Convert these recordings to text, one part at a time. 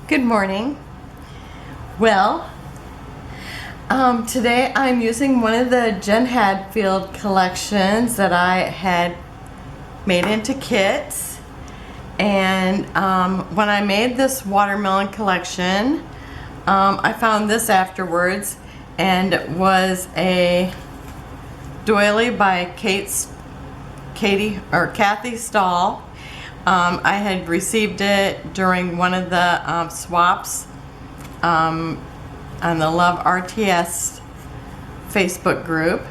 Good morning. Well, today I'm using one of the Jen Hadfield collections that I had made into kits. And when I made this watermelon collection, I found this afterwards, and it was a doily by Kathy Stahl. I had received it during one of the swaps on the Love RTS Facebook group,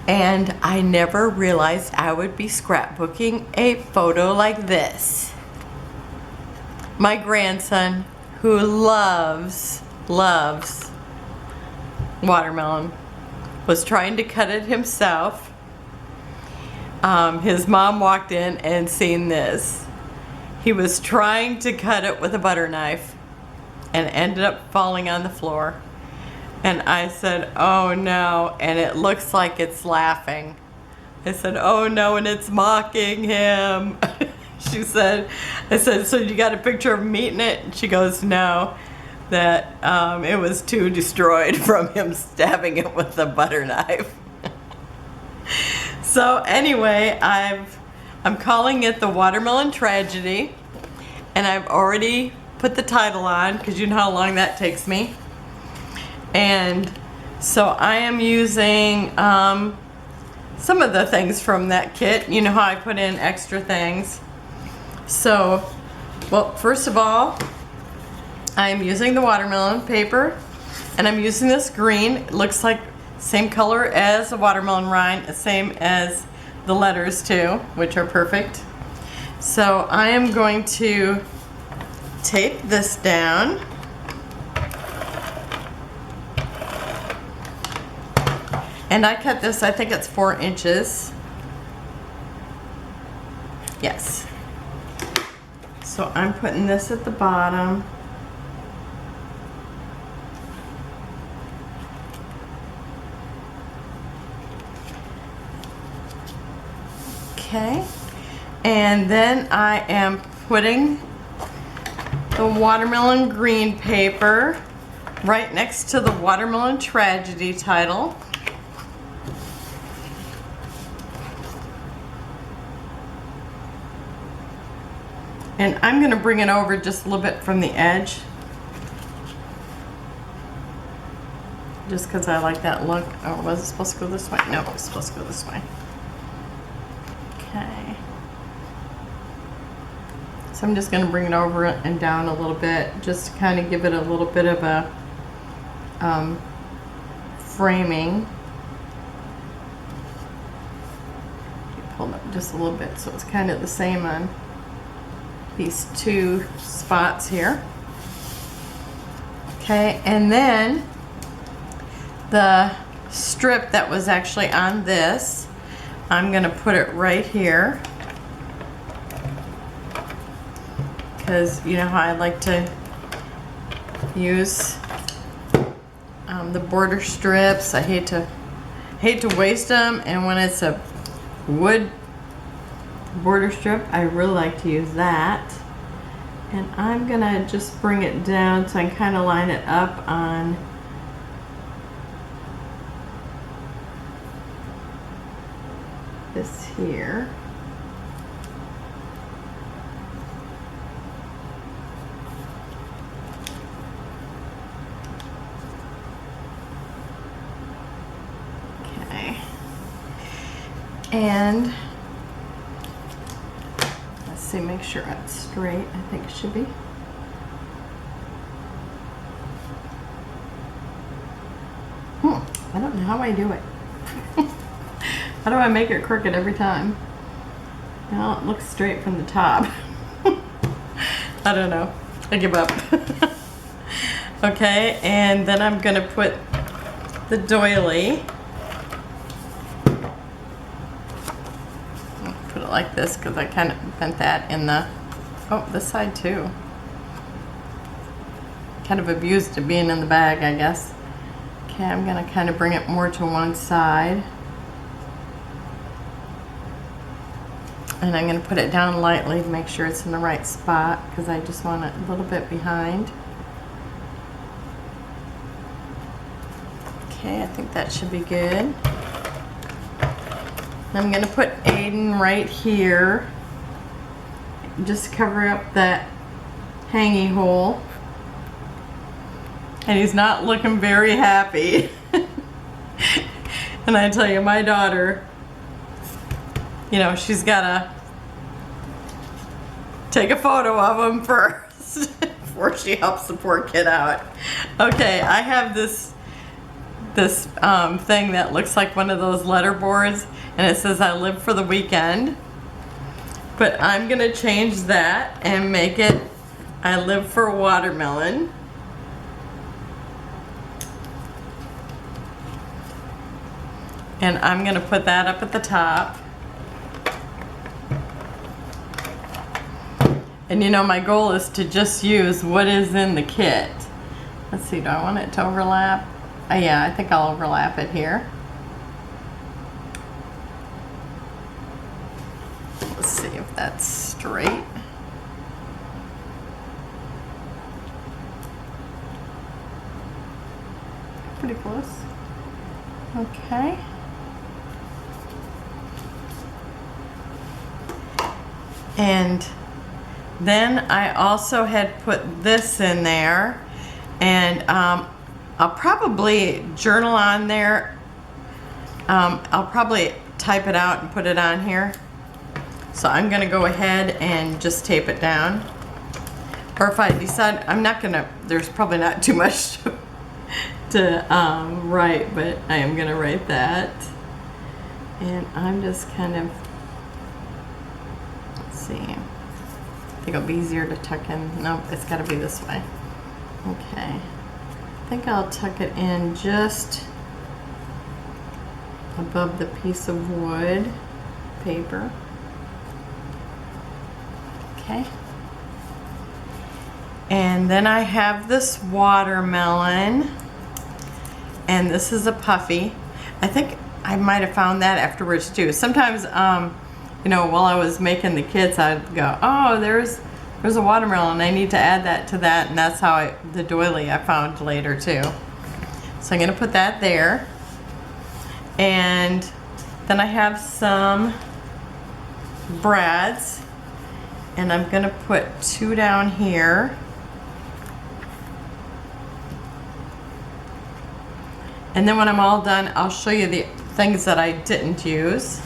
and I never realized I would be scrapbooking a photo like this. My grandson, who loves watermelon, was trying to cut it himself. His mom walked in and seen this. He was trying to cut it with a butter knife and ended up falling on the floor. And I said, oh no, and it looks like it's laughing. I said, oh no, and it's mocking him. I said, so you got a picture of him eating it? And she goes, no, that it was too destroyed from him stabbing it with a butter knife. So anyway, I'm calling it the Watermelon Tragedy, and I've already put the title on because you know how long that takes me. And so I am using some of the things from that kit. You know how I put in extra things. So, well, first of all, I'm using the watermelon paper, and I'm using this green. It looks like same color as the watermelon rind, same as the letters too, which are perfect. So I am going to tape this down. And I cut this, I think it's 4 inches. Yes. So I'm putting this at the bottom. Okay, and then I am putting the watermelon green paper right next to the Watermelon Tragedy title. And I'm going to bring it over just a little bit from the edge, just because I like that look. Oh, was it supposed to go this way? No, it was supposed to go this way. Okay, so I'm just going to bring it over and down a little bit, just to kind of give it a little bit of a framing. Pull it up just a little bit so it's kind of the same on these two spots here. Okay, and then the strip that was actually on this, I'm going to put it right here, because you know how I like to use the border strips. I hate to waste them, and when it's a wood border strip, I really like to use that. And I'm going to just bring it down so I can kind of line it up on this here. Okay. And let's see, make sure it's straight. I think it should be. I don't know how I do it. How do I make it crooked every time? Well, it looks straight from the top. I don't know. I give up. Okay, and then I'm going to put the doily. I'll put it like this because I kind of bent that in the, oh, this side too. Kind of abused it being in the bag, I guess. Okay, I'm going to kind of bring it more to one side. And I'm going to put it down lightly to make sure it's in the right spot because I just want it a little bit behind. Okay, I think that should be good. I'm going to put Aiden right here. Just cover up that hanging hole. And he's not looking very happy. And I tell you, my daughter, you know, she's gotta take a photo of him first before she helps the poor kid out. Okay, I have this thing that looks like one of those letter boards, and it says I live for the weekend. But I'm gonna change that and make it I live for watermelon. And I'm gonna put that up at the top. And you know, my goal is to just use what is in the kit. Let's see, do I want it to overlap? Yeah, I think I'll overlap it here. Let's see if that's straight. Pretty close. Okay. And then I also had put this in there, and I'll probably journal on there. I'll probably type it out and put it on here. So I'm gonna go ahead and just tape it down. Or if I decide, I'm not gonna, there's probably not too much to write, but I am gonna write that. And I'm just kind of, see. I think it'll be easier to tuck in. Nope, it's got to be this way. Okay. I think I'll tuck it in just above the piece of wood paper. Okay. And then I have this watermelon, and this is a puffy. I think I might have found that afterwards too. Sometimes you know, while I was making the kits, I'd go, oh, there's a watermelon. I need to add that to that, and that's how the doily I found later too. So I'm gonna put that there. And then I have some brads, and I'm gonna put 2 down here. And then when I'm all done, I'll show you the things that I didn't use.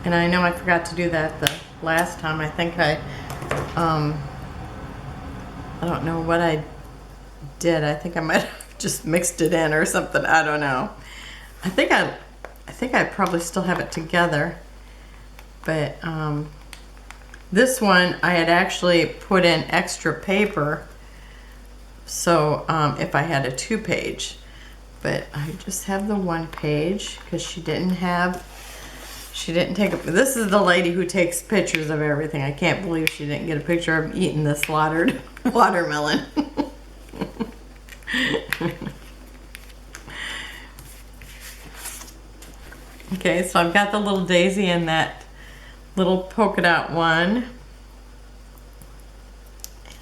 And I know I forgot to do that the last time. I think I don't know what I did. I think I might have just mixed it in or something. I don't know. I think I probably still have it together. But this one I had actually put in extra paper. So if I had a 2-page, but I just have the 1-page because she didn't take this is the lady who takes pictures of everything. I can't believe she didn't get a picture of eating the slaughtered watermelon. Okay, so I've got the little daisy in that little polka dot one.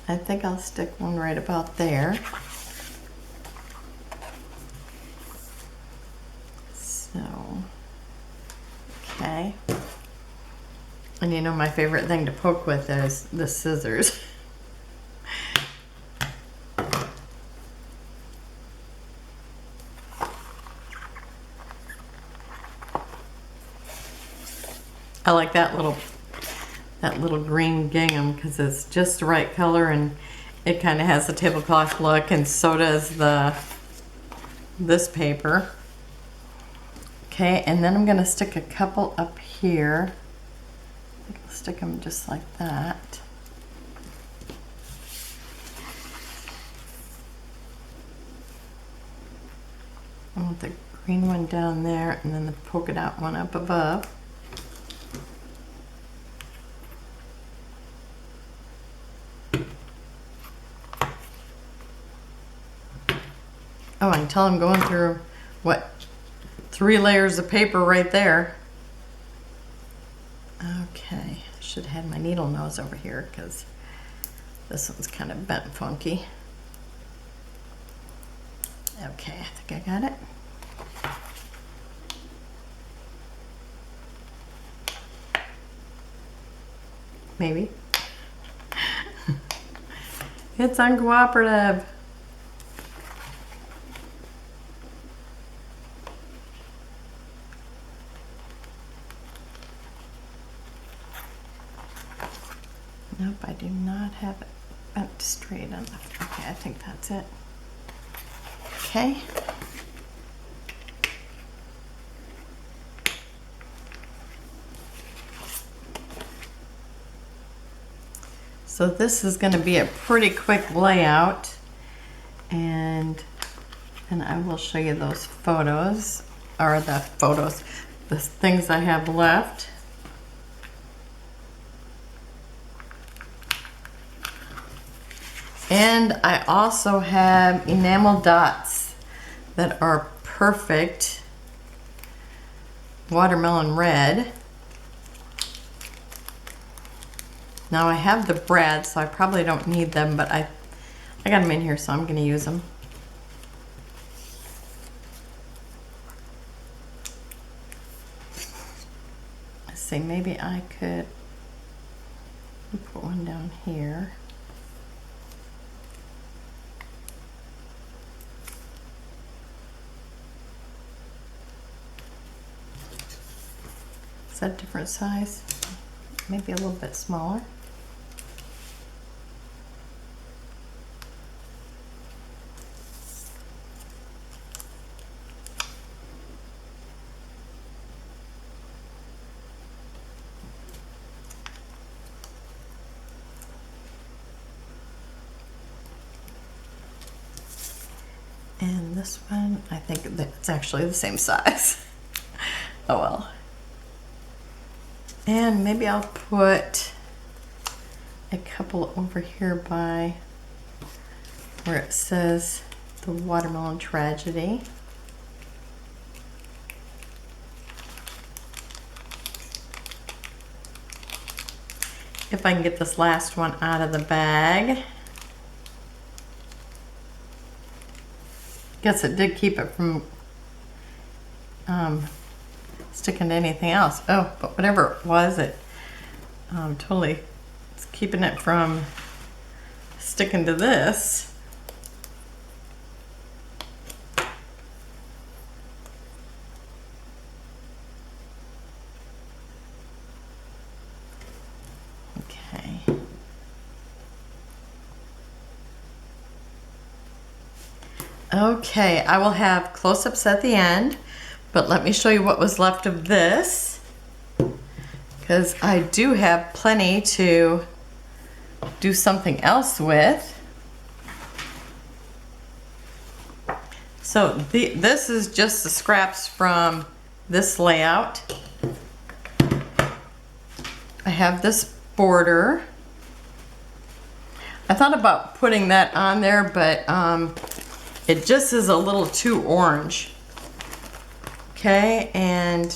I think I'll stick one right about there. So, okay. And you know my favorite thing to poke with is the scissors. I like that little green gingham because it's just the right color, and it kind of has a tablecloth look, and so does this paper. Okay, and then I'm going to stick a couple up here. I think I'll stick them just like that. I want the green one down there, and then the polka dot one up above. Oh, I can tell I'm going through, what, 3 layers of paper right there. Okay, should have had my needle nose over here because this one's kind of bent funky. Okay, I think I got it. Maybe. It's uncooperative. Nope, I do not have it bent straight enough. Okay, I think that's it. Okay. So this is going to be a pretty quick layout, and I will show you those photos, or the things I have left. And I also have enamel dots that are perfect watermelon red. Now I have the brad, so I probably don't need them, but I got them in here, so I'm going to use them. Let's see, maybe I could put one down here. Is that a different size? Maybe a little bit smaller. And this one, I think that's actually the same size. Oh well. And maybe I'll put a couple over here by where it says the watermelon tragedy. If I can get this last one out of the bag. Guess it did keep it from sticking to anything else. Oh, but whatever it was, it totally, it's keeping it from sticking to this. Okay. Okay, I will have close-ups at the end, but let me show you what was left of this, because I do have plenty to do something else with. So this is just the scraps from this layout. I have this border. I thought about putting that on there, but it just is a little too orange. Okay, and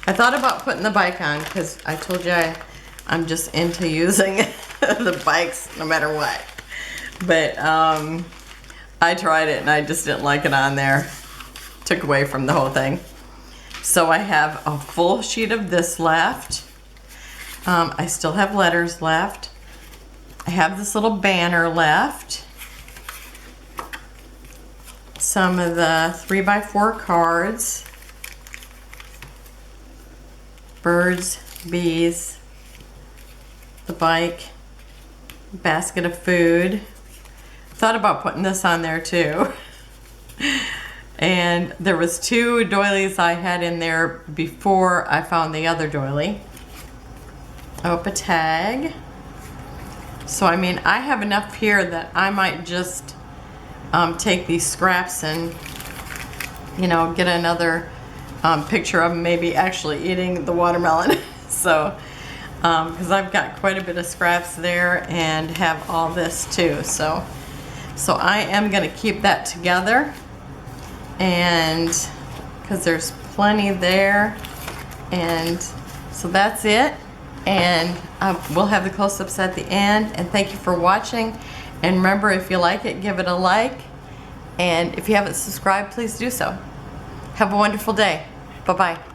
I thought about putting the bike on because I told you I'm just into using the bikes no matter what. But I tried it and I just didn't like it on there. Took away from the whole thing. So I have a full sheet of this left. I still have letters left. I have this little banner left. Some of the 3x4 cards. Birds, bees, the bike, basket of food. Thought about putting this on there too. And there was 2 doilies I had in there before I found the other doily. Oh, a tag. So I mean, I have enough here that I might just take these scraps and, you know, get another picture of them maybe actually eating the watermelon. So, because I've got quite a bit of scraps there and have all this too. So I am going to keep that together. and because there's plenty there. And so that's it, and we'll have the close-ups at the end. And thank you for watching, and remember, if you like it, give it a like, and if you haven't subscribed, please do so. Have a wonderful day. Bye-bye.